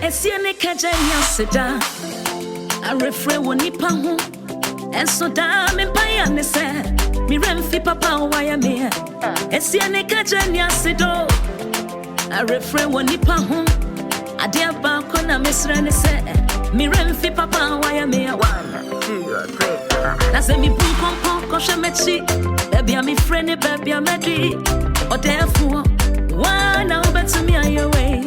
Esiane kajanya seda I refrain wonipa ho enso da me paya ne se mi remfi papa waya me esiane kajanya sedo I refrain wonipa ho ade aba ko na mesra ne se mi remfi papa waya me na se mi bun kompon ko shemechi baby am friend baby am di o therefore why now better me on your way.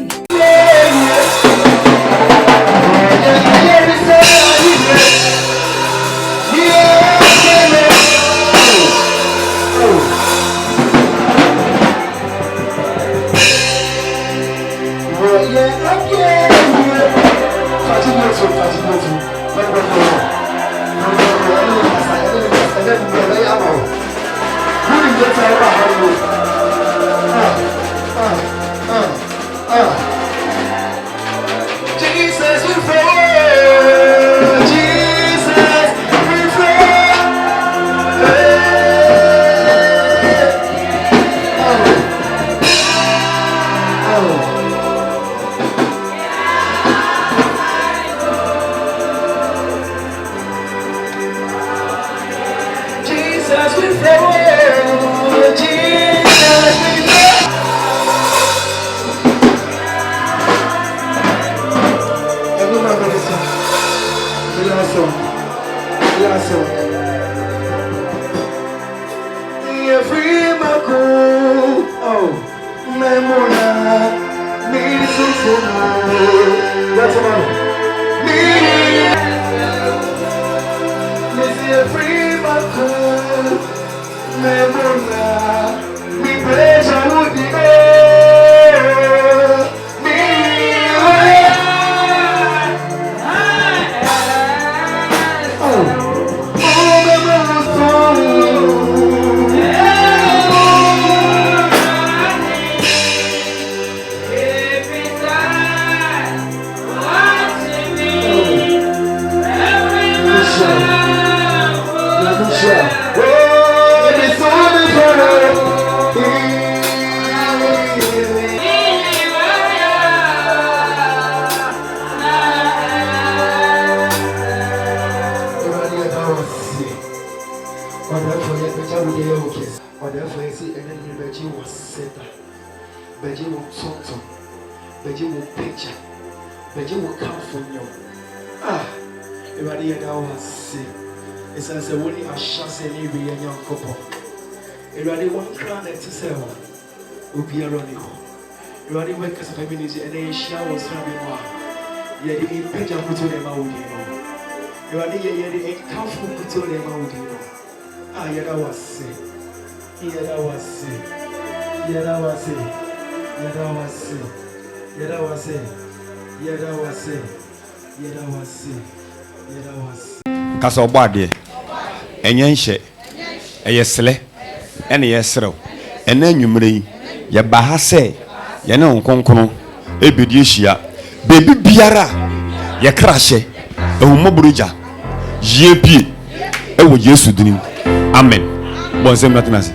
Kasa obade enyenhye eyesele ene yesrew ene anwumre yi ye ba ha se ye ne nkonkono ebedi ehia bebi biara ye krahye ehumobruja yepie ewo Yesu dinim amen bonsem natinase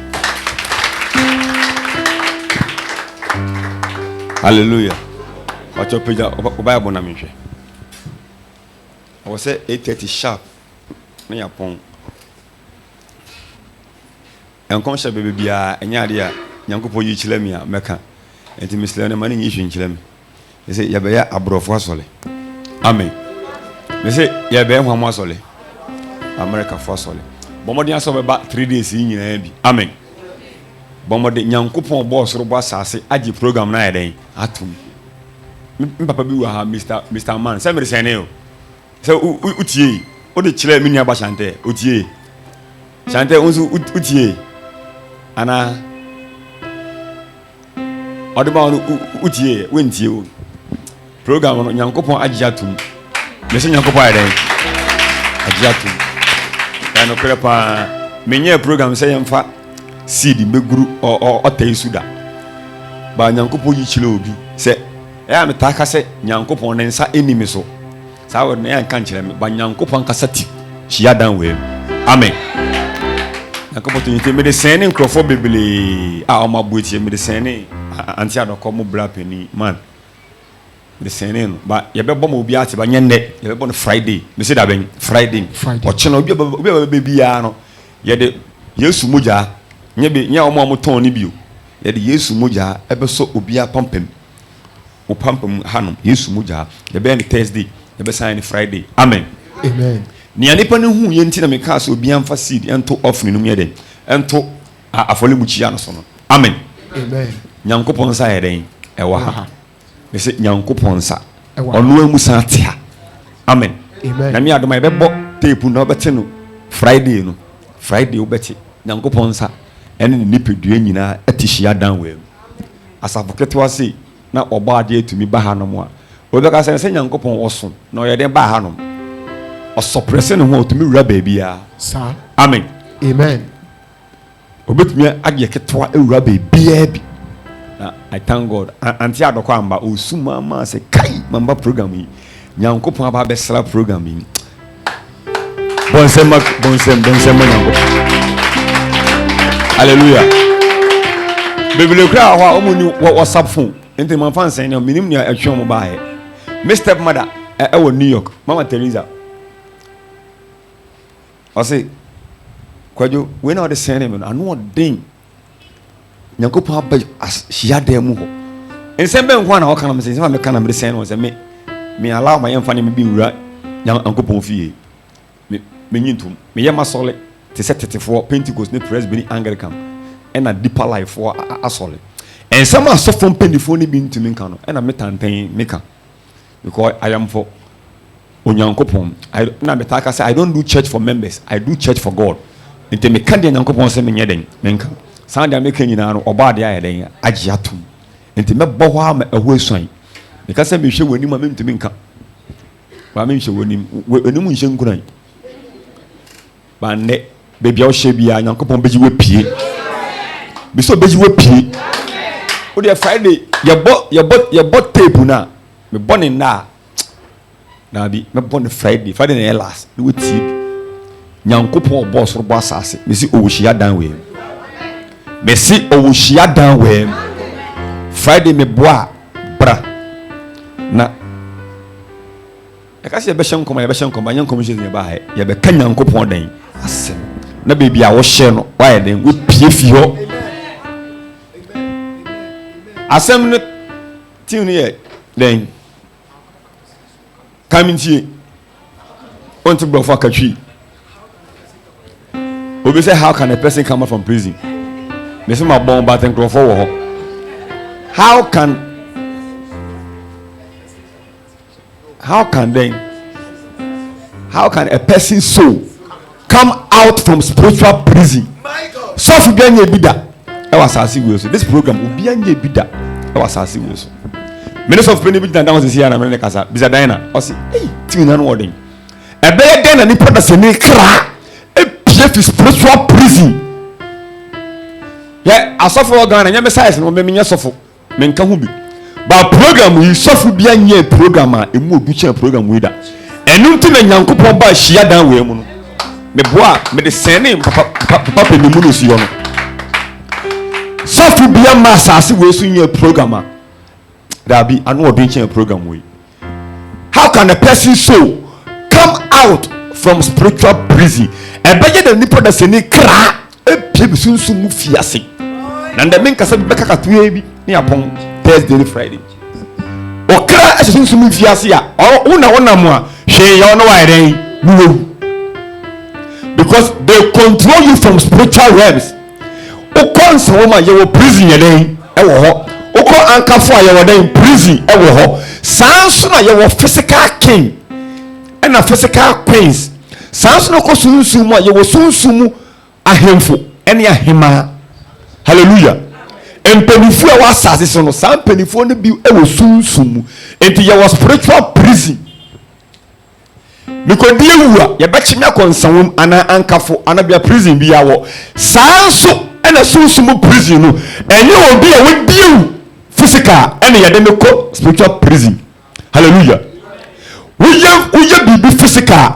hallelujah wacho peja obayabo na menhwe I was say 8:30 sharp. Na yapon. Enkon sha bebe bia enya ade a Nyankopɔ yi kyerɛ a meka. Enti misle na mane yi hwin kyerɛ me. Me say ya be ya abrofo asole. Amen. Me say ya be hwamu asole. America fo asole. Bomodin aso beba 3 days yi nyina bi. Amen. Bomodin Nyankopɔ bɔ soro bɔ asase agi program na yɛden atum. Me papa bi wa ha Mr. Man. Say me sene o. Say utie. O de chile mi ni aba chante otie chante unsu utie ana o de ba utie wentie o program no Nyankopon agiatum me se Nyankopon ayden agiatum ya no prepa menye program se yemfa seed meguru o tai suda ba Nyankopon yi chile obi se ya me taka se Nyankopon ne nsa enimi so sawo na yan kan kyerɛ me ba Nyankopɔn kasati hia dan we amen Nyankopɔn to yite me de sene nkrofo bebele a o mabuetie me de sene anti adokɔ mo bra pani man the same but you be bomb obi ati ba nyende you be born Friday me say that ben Friday o chena obi baby ya no ye de Yesu moja nye be nya omo ton ni bio ye de Yesu moja ebe so obi apampam o pampam hanom Yesu moja ye be Thursday ye be sign Friday amen ni anipa ne hu ye nti na me ka so obi amfa seed ento offering no me den ento afole muchia no so no amen nyankopon sa ye den e wa ha me say nyankopon sa ono amusa tia amen na me adoma e be bo tape no bete no Friday wo bete nyankopon sa ene ni nipedua nyina atihia dan we asafoketwa sei na oba ade atumi ba ha no mo a obeka say nyankopon woso na oyede ba ha no osoppress ne ho otumi wura ba bia sa amen obetumi age ketwa ewura ba bia bi na I thank God anti adokwa amba osuma ma say kai mamba program yi nyankopon aba be sra program yi bonsem nyango hallelujah bebele kra wa omuni WhatsApp phone enti man fan sen na minim ni atwe mo ba he my stepmother e New York Mama Teresa I say kwajo we na the same me anu odin nyankopon aba hia dem ho ensem be nkwa na o kana me se me kana me sen no se me allow my enfane me bi wura nyankopon fie me nyintum me yema sole te setetefo Pentecost ne Presbyterian Anglican and a deeper life for asole and some are so from pendifo ne bi ntumi nka no and a metanten meka because I am for onyankopon na metaka say I don't do church for members, I do church for God. Ente me kan de nyankopon se me nyeden menka san de meka nyina no oba de ayeden agi atum ente me bo ho ama eho esuan me ka se me hwe wani ma me ntumi nka ba me hwe wani mu nhye nkuran ba ne bebia o hye bia nyankopon beji we pie bi so beji we pie o de Friday ye bo tape na me born na bi me born Friday na last we tip nyankopon boss ro boss asase me si owuhia dan we me si owuhia dan we Friday me boa bra na akase be hyen koma nyankom je ne ba ha ye be kan nyankopon dan asem na baby a wo hye no wa ye den we pie fi ho asem no tune ye den kamintie onto bro for katwi obi say how can a person come out from prison me say my born but en crofo wo how can a person soul come out from spiritual prison so fi bi anya bida e was asase we so this program obi anya bida e was asase we so minister of penny bida down say na me kasa bisa dan na o say eh tin na no odin e be den na ni pada se ni kra e pie fi spiritual prison ya asofo Ghana nya me size no me nya sofo me nka hu bi ba program yi sofo bi anya program a emu odu chen program we da enu nti na nyankopon ba hia dan we mu no me boa me de sene papa pe me mu no si yo no sofo bi ama asase we so nya program a da bi anu odu chen program we how can a person soul come out from spiritual prison e beje da nipo da sene kra e pie bi sunsun mu fiase na nda men kasa be kaka tuye bi ni apon Thursday and Friday okra sunsun mu fiase a una mo a hwe ya no wa eren mu because they control you from spiritual realms ukonse wo ma ye wo prison ye den e wo ho uko ankafo a ye wo den prison e wo ho sanso na ye wo physical king and a physical queens sanso no ko sunsun mu a ye wo sunsun mu ahemfo ene ahema hallelujah empenifu e wa asase so no san penifu no bi e wo sunsun mu enti ye wo spiritual prison mikodi ewua ye be chimia konsawum ana ankafo ana bia prison bi yawo sanso ena sunsun mu prison no enye obi e wo diu physical ene ye de meko spiritual prison hallelujah uye bibi physical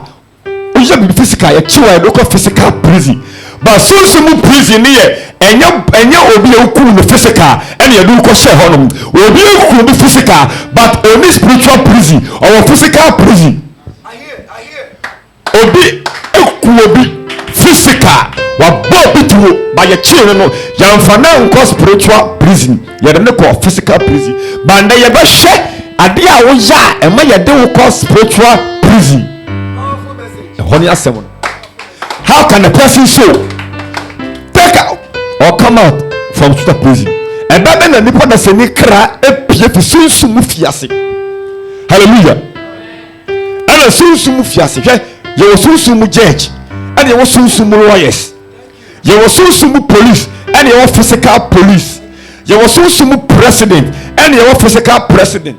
ye chiwa e ko physical prison but sunsumu prison here enya obi eku no physical ene yadu ko she honum obi eku no physical but only spiritual prison or physical prison. I hear obi eku obi physical wa bo bituo ba ye chire no yamfa na nko spiritual prison ye de ko physical prison but na ye be hwe ade a wo ya e ma ye de wo ko spiritual prison. Honey asem. How can a person so take out or come out from spiritual prison? And that na nipa na se ni kra epie fi sunsumu fiase. Hallelujah. Ana sunsumu fiase hwe ye wo sunsumu judge and ye wo sunsumu lawyers. Ye wo sunsumu police and ye wo physical police. Ye wo sunsumu president and ye wo physical president.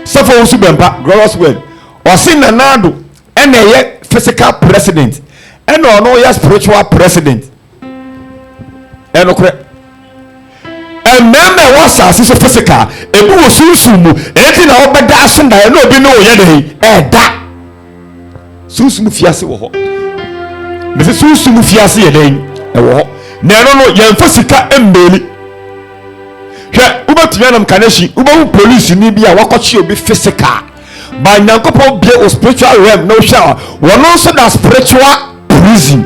So for usu bempa glorious word. O sin na nado and ye physical president and no ya spiritual president. And member was as physical e bu sunsumu enti na obeda asenda e no bi no ye dey e da sunsumu fiase wo ho me se sunsumu fiase ye dey e wo ho na no ye physical embeli hwe ubetumi anam kaneshi ubewu police ni bi a wakochi obi physical ba nyankopon bie o spiritual realm no shower wono so da spiritual prison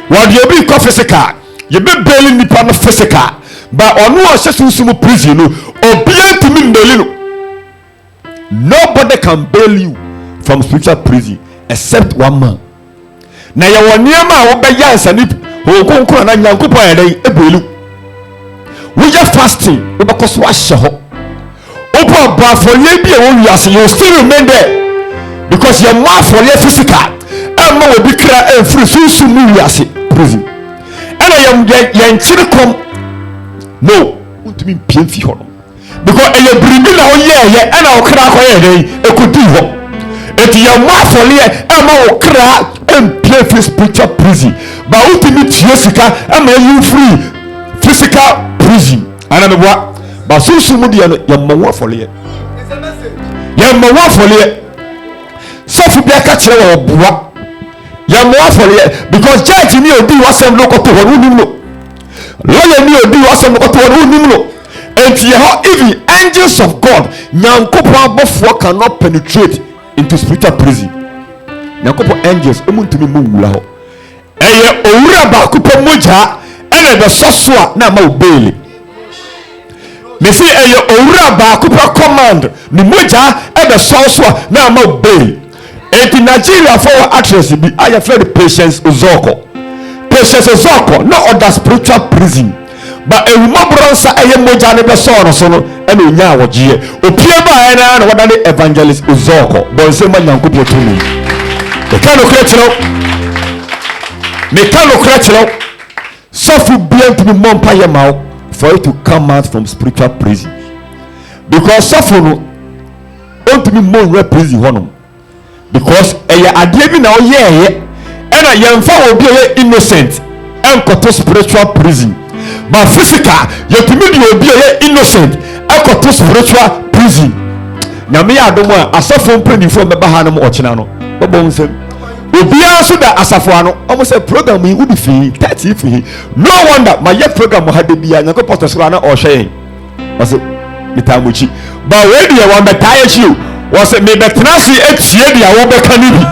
what you be physical you be belly nipa no physical but onu o se sunsumu prison no obia tumi mbeli no nobody can bail you from spiritual prison except one man na ye woniema a wo be yansa ni hokonkon na nyankopon ya dai ebelu we just fasting we be koso ahye ho opa ba for ye bi e wo wiase you still remain there because your mouth for ye physical and no be kra e free sunsumu wiase prison and I am chirikom no untumi mpiem fi ho no because e ye brimi na wo ye and I kra ko ye dey e kodi ho eti your mouth for ye and ma wo kra mpiem fi spiritual prison but untumi tie sika and you free physical prison ana me boa but sunsumu de no ye mmawo for ye so fu bia ka kire wo boa ya mo afọle because church ni odi wasem lokoto won unim no lawyer ni odi wasem lokoto won unim no enti how even angels of God nyankopon abofo cannot penetrate into spiritual prison. Nyankopon angels emuntumi mo wura ho eye owura ba kupo moja ene be soso a na ma obele me say eye owura ba kupo command ni moja e be soso a na ma obele. In Nigeria for actress be I have the Patience Ozoko no other spiritual prison but a remembrance I am moja ne be so no and onya wogie opie ba na wada the evangelist Ozoko but say ma nyankopon tumi e kan okretro so for bien to be mompa your mouth for you to come out from spiritual prison because suffer no want to be more prison honum because eye ade bi na oyeye ena yemfa obi ye innocent enkoto spiritual prison but physical yetumi di obi ye innocent enkoto spiritual prison nyame ya adomo asafo mprenifo meba ha no mo ochina no bobo nsem obi aso da asafo ano omo se program yi udi fi 30 fi no wonder my yet program ha de bia nyako pastor so na ohwe ose mitamuchi but we dey one betai chi was me betrasi etie dia wo beka ni bi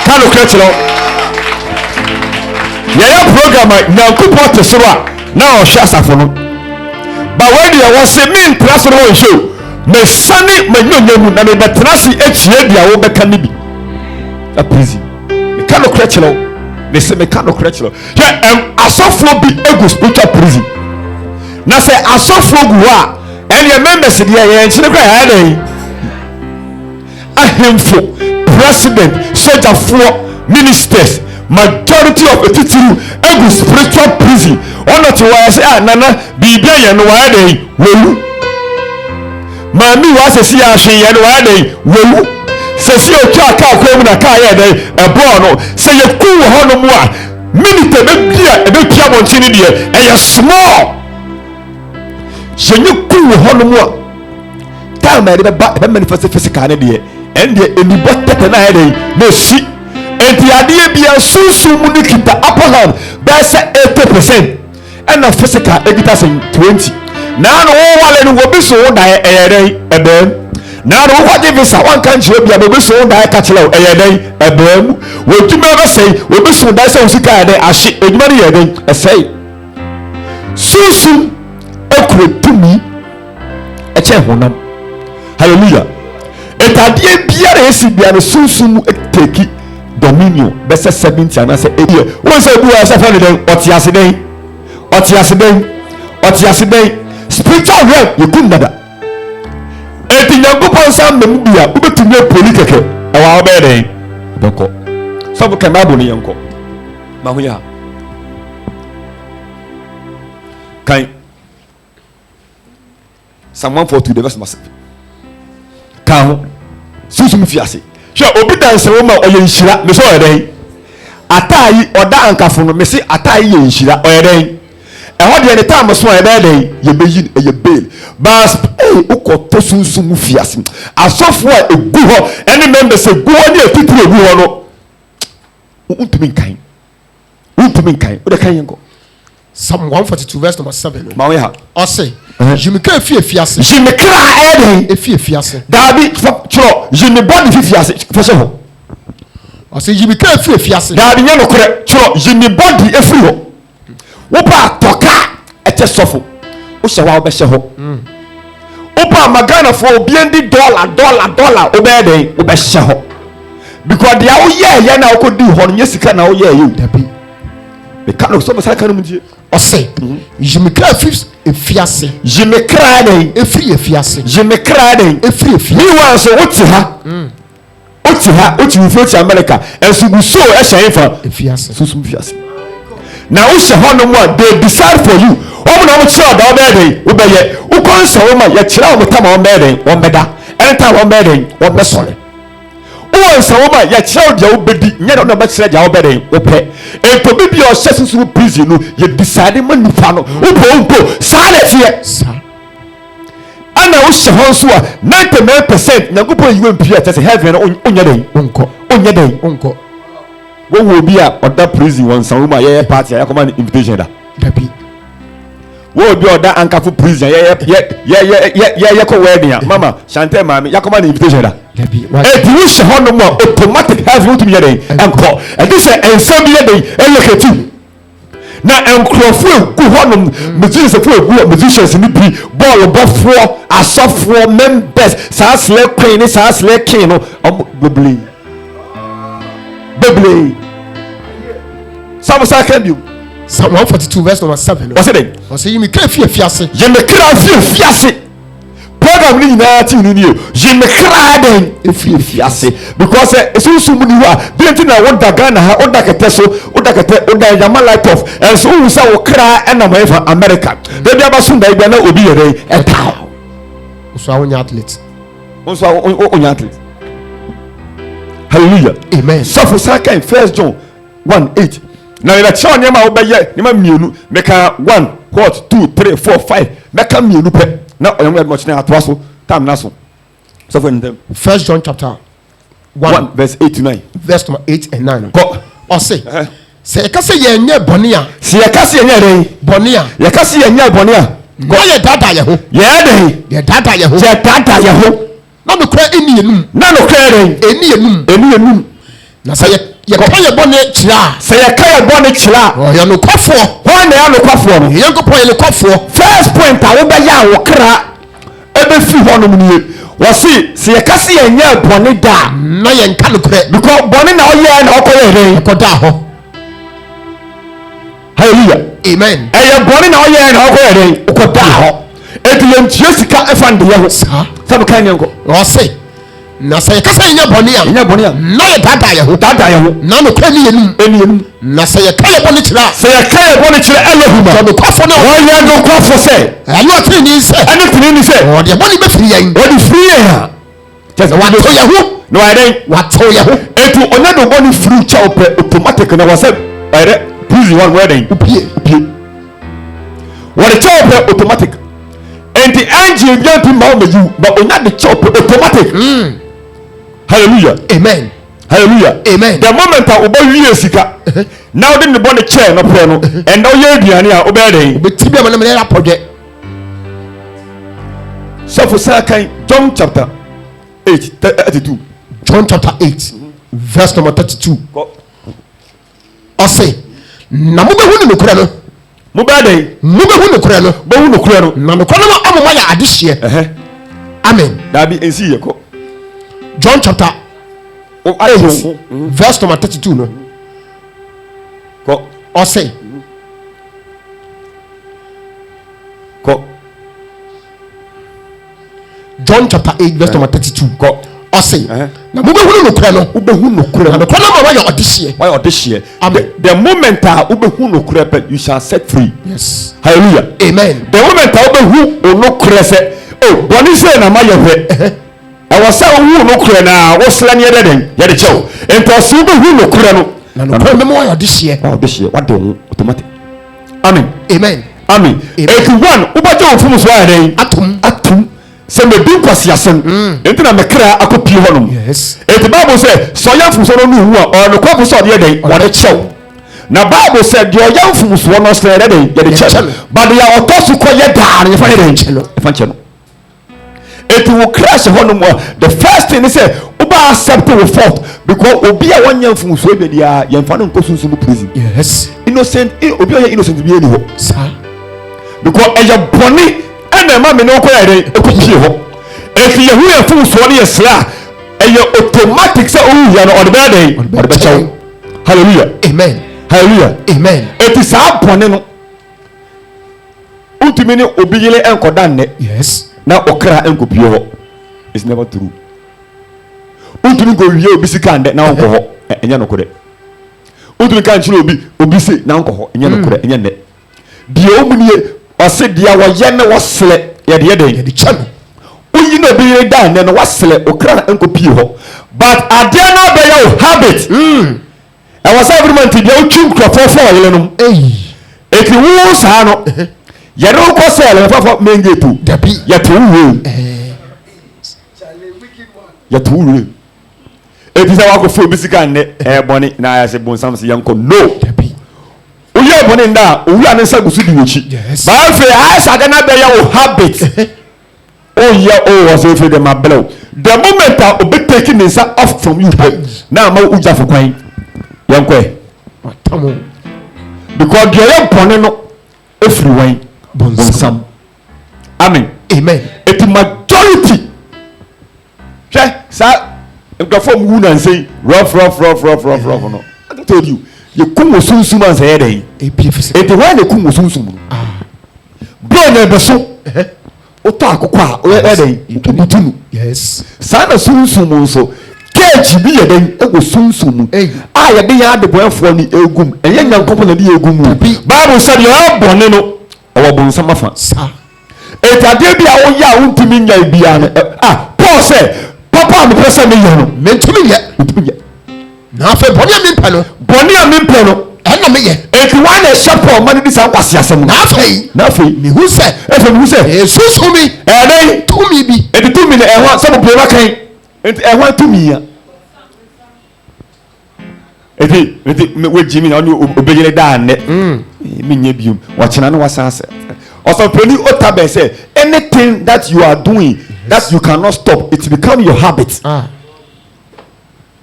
kalo kretlo ya program nyankopon tesoro na o hwa asafo no ba we dia was me traso no show me sani manyonyamu na me betrasi etie dia wo beka ni bi a prison me kalo kretlo me se me kalo kretlo ya asofo bi ego spiritual prison na se asofo gu a ene members dia ye nchire kwa ya dey ahemfo president soldier for ministers majority of etitiru egu spiritual prison ona ti wa say nana bibia ye no wa dey wolu mami wa se si ahwe ye no wa dey wolu se si otwa aka akwam na ka ye dey ebo no se ye ku wo ho no mu a minute be bia e be pia montini de e ye small se ye ku wo ho no mu a time e be manifest physical na de and the anybody na here no see enti adeɛ bia sunsun mu ne kita upper hand bɛyɛ sɛ 80%, ɛna physical ekita sɛ 20. na no wo wale no obi so wo dan ɛyɛ dɛn ɛbɛm. na no wo gye visa wan kan kyerɛ bia obi so wo dan ka kyerɛ ɛyɛ dɛn ɛbɛm. wo dwuma bɛsɛe obi so dan sɛ wo sika yɛ dɛn ahye edwuma no yɛ dɛn ɛsɛe. sunsun ekuro tumi ɛkyɛ honam. hallelujah. etadeɛ biara esi bia no sunsun mu eteki dominion bɛsɛ 70 anasɛ 80. wo sɛ obi wɔ sɛ fɛ ne dɛn ɔte ase dɛn ɔte ase dɛn ɔte ase dɛn. spiritual realm yɛkum dada. eti nyankopɔn nsa mmɛmu bi a wobɛtumi apoli kɛkɛ ɛwɔ a wobɛyɛ dɛn bɛkɔ. sɔfo kan bible no yɛnkɔ ma ho yɛ ha kan Psalm 142 the verse number 7 kan ho susum fi ase hwɛ obi dansewo ma ɔyɛ nhyira me so ɔyɛ dɛn ataayi ɔda ankafo no me se ataayi yɛ nhyira ɔyɛ dɛn ɛhɔ deɛ ne time so ɔyɛ dɛn yɛbɛyi ɛyɛ bail bas wokɔtɔ sunsun mu fi ase asɔfo a egu hɔ ɛne members egu hɔ ne atitiri egu hɔ no wontumi nkan wode kan yɛnkɔ Psalm 142 verse number 7. ma wo yɛ ha Ɔse jimika efi ase. jimikra ɛyɛ dɛn Efi ase. daabi kyerɛ jimi bɔdi fi ase fɛsɛ hɔ Ɔse jimika efi ase. daabi nyɛ nokorɛ kyerɛ jimi bɔdi efiri hɔ wopa atɔka ɛkyɛ sɔfo wohyɛ hɔ a wobɛhyɛ hɔ wopa amaganafoɔ obian di dollar wobɛyɛ dɛn wobɛhyɛ hɔ because deɛ woyɛɛyɛ na wokɔdi hɔ no nyɛ sika na woyɛɛyɛ dabi meka no sɛ mɛsa ka no mu tie. Ɔse jimika efi ase. jimikra dɛn Efi ase. jimikra dɛn Efi meanwhile so wote ha wote wofo ti America ɛnso gusuo ɛhyɛ ɛfa Efi ase. susum fi ase na wohyɛ hɔ no mu a they decide for you ɔmo na ɔmo kyerɛ ɔda ɔbɛyɛ dɛn wobɛyɛ wokɔ nsa wo ma yɛkyerɛ ɔmo tam a ɔmbɛyɛ dɛn wɔmbɛda ɛnta wɔmbɛyɛ dɛn wɔmbɛsɔre wowɔ nsa wo ma yɛkyerɛ wo deɛ wobɛdi nyɛ dɛ ɔno ɔbɛkyerɛ deɛ wobɛyɛ dɛn wopɛ ɛntɔbi bi a ɔhyɛ susu prison no yɛ decide ma nipa no wopɔ saa na ɛteɛ Sa. ɛna wohyɛ hɔ nso a 99% nyankopɔn yiwe mpie a kyɛ sɛ heaven no onyɛ dɛn onyɛ dɛn wɔn wɔ obi a ɔda prison wɔn nsa wo ma yɛyɛ party a yɛakɔma no invitation da Dabi. wɔn obi a ɔda ankafo prison yɛyɛ kɔ wedding a mama chantel maame yɛakɔma no invitation da Dabi. eti wohyɛ hɔ nom a automatic heaven wotumi yɛ dɛn ɛnkɔ ɛdi sɛ nsa bi yɛ dɛn ɛlɛkɛti na nkurɔfoɔ egu hɔ nom musicians egu hɔ musicians ni bi bɔɔlo bɔfoɔ asɔfoɔ members saa selɛ queen ne saa selɛ king no ɔmo bebree samusa kan bi Psalm 142 verse number 7. wɔsi dɛ Ɔse jimika efi ase. yɛmɛkira fi ase program ni nyinaa ti ni o yɛmɛkira dɛn efi ase because esunsun mu ni hɔ a bi nti na woda Ghana ha woda kɛtɛ woda yama light off ɛnso ohun sɛ wɔ kira ɛnam ɛfa America beebi abasun da ebi na obi yɛ dɛn ɛta So awonya athlete. nso onya athlete hallelujah Amen. sɔfo saka in 1 John 1:8 na yɛkyerɛ nneɛma a wobɛyɛ nneɛma mmienu mɛka 1 hot 2 3 4 5 mɛka mmienu pɛ na ɔyɛ mo ɔkyerɛ atoa so tam na so sɔfo ntɛm 1 John chapter 1 verse 8 to 9 verse number 8 and 9. kɔ Ɔse sɛ yɛka sɛ yɛnyɛ bɔne a si yɛka se yɛnyɛ dɛn bɔne a yɛka se yɛnyɛ bɔne a na yɛ dada yɛ ho. yɛyɛ dɛn Yɛdada yɛ ho. yɛdada yɛ ho Na nokora ɛni yɛnum. na nokorɛ dɛn Ɛni yɛnum. ɛnu yɛnum Na sɛ yɛka yɛ bɔne kyerɛ a sɛ yɛka yɛ bɔne kyerɛ a ɔyɛ nokwafoɔ. hɔn na yɛ anokwafoɔ no Nyankopɔn yɛ nokwafoɔ. first point a wobɛyɛ a wɔkra ɛbɛfiri hɔ nom nie wɔsi sɛ yɛka se yɛnyɛ bɔne da a Na yɛnka nokorɛ. because bɔne na ɔyɛ na ɔkɔyɛ dɛn Ɛkɔda hɔ. hallelujah Amen. ɛyɛ bɔne na ɔyɛ na ɔkɔyɛ dɛn ɔkɔda hɔ eti yɛntua sika ɛfa ndeyɛ ho Saa. sabu kan yɛn kɔ Ɔse na sɛ yɛka sɛ yɛnyɛ bɔne a yɛnyɛ bɔne a na yɛdada yɛ ho. dada yɛ ho Na nokorɛ ni yɛnum. ɛni yɛnum Na sɛ yɛka yɛ bɔne kyerɛ a sɛ yɛka yɛ bɔne kyerɛ Elohim a nokwafoɔ no wɔyɛ nokwafo sɛ ɛno atene ni sɛ ɛne tene ni sɛ ɔde bɔne bɛfiri yɛn. wɔde firi yɛn a kyɛ sɛ Wato yɛ ho. na wɔyɛ dɛn Wato yɛ ho. etu ɔnyɛ de bɔne firi kyɛw pɛ automatic na wɔsɛ ɛyɛ prison hɔ no wɔyɛ dɛn Pie. wɔde kyɛw pɛ automatic nti ɛngye ebia pi ma ɔma yiw ba onya de kyɛw pɛ automatic hallelujah Amen. hallelujah, amen. The moment a obawie sika now the body chair no pro no and now ye aduane a obede Obetibia man na project. so for second John chapter 8:32. John chapter 8 verse number 32. Ose na mo behu ne nokura no. Mo bede Mo behu nokura no. behu nokura no. Na nokura no amoma ya adehye. Amen. Dabi ensi ye ko. John chapter O ayo verse number 32 no. ko Ose ko John chapter 8 verse number 32. ko Ose na mo behu nokura no. ubehu nokura Na no. nokura no amoma ya adehye. Why audition? Amen. The moment a ubehu nokura pe you shall set free. Yes. Hallelujah. Amen. The moment a ubehu onokura se oh boni say na ma yehwe. I was saying who nokura na wo sra ne yeden ye de chew. Ento so ubehu nokura no. Na nokura me mo ya adehye. Audition what the automatic. Amen. Amen. Amen. If one ubaje ofum so ayeden atum se me bi kwasi asem. Enti na mekra akopie honum. Yes. Enti Bible say so yafum so no hu a or no kwafo so de yeden wo de chew. Na Bible said your young from so no say yeden ye de chew. But they are otosu ko ye da ye fa yeden chelo. E fa chelo. It will crash honum. The first thing is say uba accept the fault because obi a one young from so be dia ye fa no nkosunsu no prison. Yes. Innocent obi a innocent bi eni ho. Sir. Because e ya boni na ma me no ko yeden e ko pie ho. If you hu e fu so ne yesra e ya automatic say oh ya no on the bed on the chew. Hallelujah. Amen. Hallelujah. Amen. It is a boni no. Ultimate ni obi yele enkoda nne. Yes. Na okra enkopie ho. It's never true. Ultimate go wie obi sika nde na onko ho. Enya no kode. Ultimate kan chiro obi se na onko ho. Enya no kode. Enya nne. Die omunie ose dia wo ye ne wo sele ye de Ye de chelo. Uyi no bi ye da nne no wo sele okra enkopie ho. But adia na be your habit. I was every month dia utwum krofo yele no. Eki wo sa no. Ye no ko sele fafo mengetu. Dabi. Ye to wo. Ye to wo. Eti sa wa ko fo bisika nne boni na ya se bonsam se yanko no. Dabi. Uye boni nda owura ne sa gusu di wochi. Yes. Ba fe asa de na be your habit. Oh yeah, oh was if the mabelo. The moment that obe taking the sa off from you. Now ma uja for kwan. Yanko. Tamo. Because the young boni no everywhere bonsam. Amen. Amen. It majority. Okay, sir. If the form who and say rough no. I told you. You come with soon and say hey. It the way they come with soon. Bro never so. Oto akokwa eden yes. Sana sunsun so cage bi ye den e go sunsun a ye de ya de boyfo ni egum enye nyankopon na de egum Bible said you bone no owo bonsa mafa sa etade bi a wo ya wo ntimi nya bia no Paul said papa me pesa me ye no me ntimi ye na afa boni a me mpa no ena me ye eti wan e shepherd man di san kwase asem na afa me hu se efe me hu se susumi den tumi bi eti tumi na ehwa se mo pema kan eti ehwa tumi ya eti we jimi na oni obejele da nne me nya bium wa chena na wasase also peni otabe say anything that you are doing that you cannot stop, it become your habit.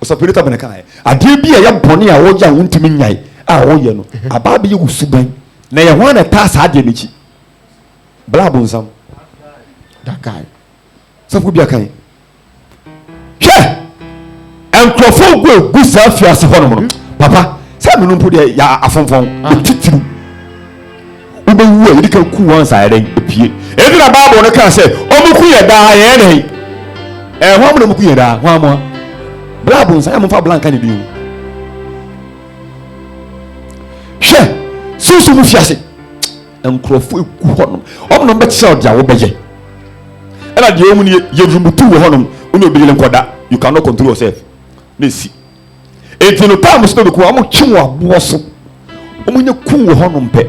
Also peni otabe na kan ade bi ya bone a wo ja wontimi nyai a wo ye no aba bi ye suban na ye ho na ta sa ade nichi bla bonsam that guy so ko bi akan enkrofo go gusa fiase hono no papa say me no mpo de ya afonfon titiru ube wu e dika ku wan sa eden epie ebi na Bible no kan say omuku ye da ye ne ho mo muku ye da ho amo bla bonsam ya mo fa blanka ne bi susu mu fiase enkrofo eku hono omno be tse odia wo beye ela de omu ni yedrumutu wo hono oni obeyele nkoda you cannot control yourself nesi etino time so be ko amu chiwo abo so omunye ku wo hono mpe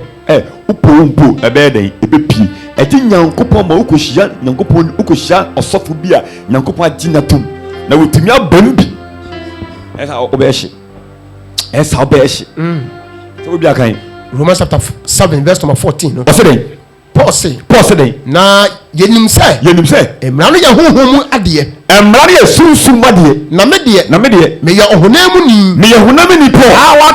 upompo ebe den ebepie eti nyankopon ma ukohia nyankopon ukohia osofo bi a nyankopon agina tum na wotumi abambi esa obeshi esa obeshi so obi akan Romans chapter 7 verse number 14 no. oseden Paul say na yenim say emra no ye honhom ade emra no ye sunsun made na me de me ye ohonam ni me ye honam ni po wa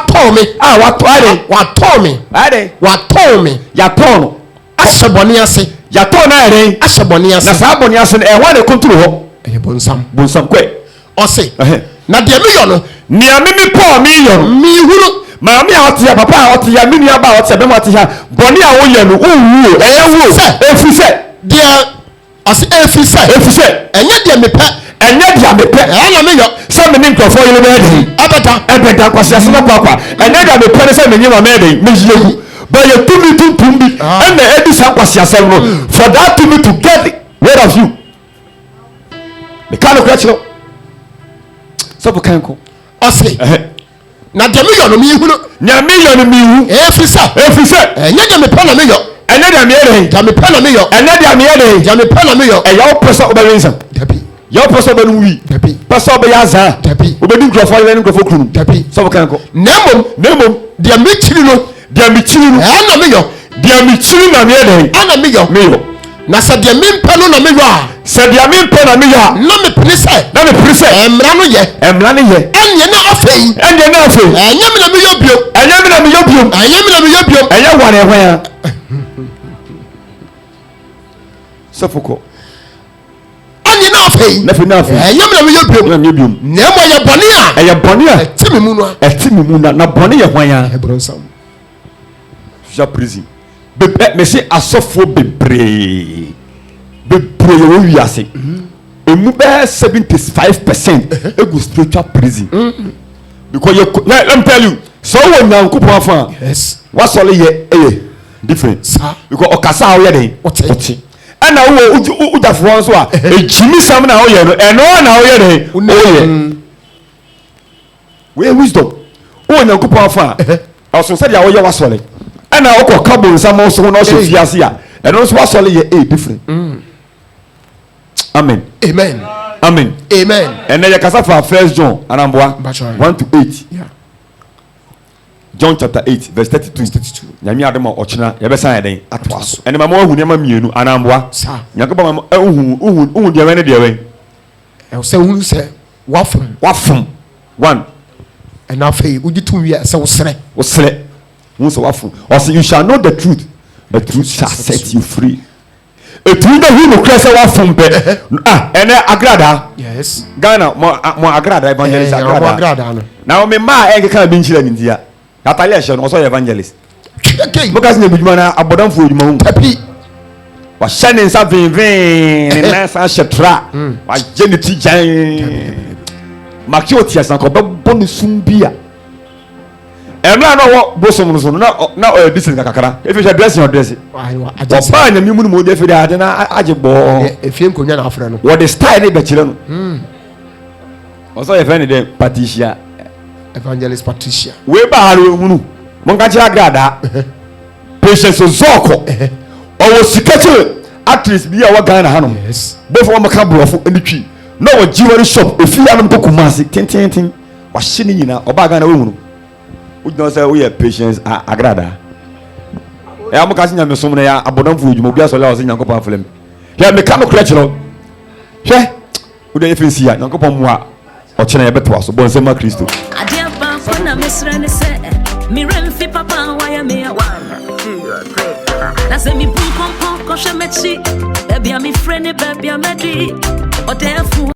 to me ya to no aseboni ase ya to na ere aseboni ase na sa boni ase e wa de kontrol ho e bonsam kwe o say na de me yo no ni ami mi po mi yo mi huru maami a ɔte ya papa a ɔte ya mini aba a ɔte ya bɛma ɔte ya bɔnni a woyɛ no owuo ɛyɛ wuo efisɛ deɛ ɔsi efisɛ ɛnyɛ deɛ mepɛ ɛnyɛ ɛna me yɔ sɛ me ne nkurɔfoɔ yɛlɛ bɛyɛ den ɛbɛda kwasi ase bɛkɔ akwa ɛnyɛ deɛ mepɛ ne sɛ me nye ma mɛyɛ den me yie gu bɛyɛ tumi tuntum bi ɛna edi sa kwasi asɛm no for that tumi to get rid of you meka no kura kyerɛw sɛ bɔ kan ko ɔsi na de me yo no mi hu no nya me yo no mi hu efisa enya de me pa na me yo enya de me yere de me pa na me yo enya de me yere de me pa na me yo e ya opesa obewensa dabi ya opesa obenu wi dabi pesa obeyaza dabi obedi nkrofo yele nkrofo kunu dabi so kan ko nemom de me chiri no na me yo de me chiri na me yere ana me yo na sɛ deɛ mempɛ no na me yɔ a sɛ deɛ mempɛ na me yɔ a na mepene sɛ mmara no yɛ mmara no yɛ ɛnyɛ na afei ɛnyɛ na afei ɛnyɛ me na meyɔ biom ɛnyɛ me na meyɔ biom ɛnyɛ wane hwan a sɛfokɔ ɛnyɛ na afei ɛnyɛ me na meyɔ biom na meyɔ biom na mmɔ ɛyɛ bɔne a ɛte me mu no ɛte me mu na bɔne yɛ hwan a ɛborɔnsam ja prison bebe me se asɔfoɔ bebree yɛ wɔ wiase emu bɛɛ 75% egu spiritual prison because let me tell you sɛ ɔwɔ nyankopɔn afa wasɔre yɛ ɛyɛ different because ɔkasa a ɔyɛ den ɔte ɛna ɔwɔ ɔgyafoɔ nso a egyimi sam na ɔyɛ no ɛno na ɔyɛ den ɔyɛ wɔyɛ wisdom ɔwɔ nyankopɔn afa ɔsɔn sɛdeɛ ɔyɛ wasɔre ɛna ɔkɔ kabo nsɛm so na ɔhyɛ fiase a ɛno nso wasɔre yɛ different amen ɛnɛ yɛ kasa fa 1 John anamboa 1-8 John chapter 8 verse 32 nyame adom a ɔkyena yɛbɛsan yɛ den atoa so ɛne ma wahu nneɛma mmienu anamboa nyankopɔn ma uhu deɛ wɛne deɛ wɛn sɛ hu sɛ wafom 1 ɛna afei wogye to wie sɛ wosrɛ hu sɛ wafom ɔsɛ you shall know the truth the truth shall set you free etumi na hu no kura sɛ wafom pɛ ɛnɛ agrada Ghana mo agrada evangelist agrada na me ma ɛnkeka bi nkyira nintia atale ɛhyɛ no ɔsɔ yɛ evangelist mo ka sɛ nyɛ na abɔdanfo odwuma hu tapi wahyɛ ne nsa venven ne nasa hyɛ tra wagye ne ti gyan makye otia sanka ɔbɛbɔ ne sum bi a ɛmla na ɔwɔ bosom no so na ɔyɛ disney kakra efi hyɛ dressing ɔdresse ɔbaa nyame mu no mu ɔde efi de ade na agye bɔɔ efie nkonya na afrɛ no wɔde style ne bɛkyerɛ no ɔsɔ yɛ fɛ ne dɛ Patricia evangelist Patricia wei ba ha no hunu monka kyerɛ agrada Patience Ozoko ɔwɔ sika kyerɛ actress bi a wɔ Ghana ha no bɔfo wɔn ka borɔfo ani twi na wɔ jewelry shop efi anom to Kumasi tententen wahyɛ ne nyinaa ɔbaa Ghana wɔn hunu wodina sɛ woyɛ Patience agrada ɛyɛ mo ka se nyame som no yɛ abɔdamfo adwuma obi asɔre a ɔsɛ nyankopɔn afrɛ me hwɛ meka no korɛ kyerɛ hwɛ wode yɛfɛ nsi a nyankopɔn mu a ɔkyena yɛbɛtoa so bɔ nsɛm a Kristo adeɛ baako na mesrɛ ne sɛ merɛmfi papa a wayɛ me a na sɛ mebu nkɔnkɔn kɔhwɛ m'akyi baabi a mefrɛ ne baabi a madi ɔdɛɛfo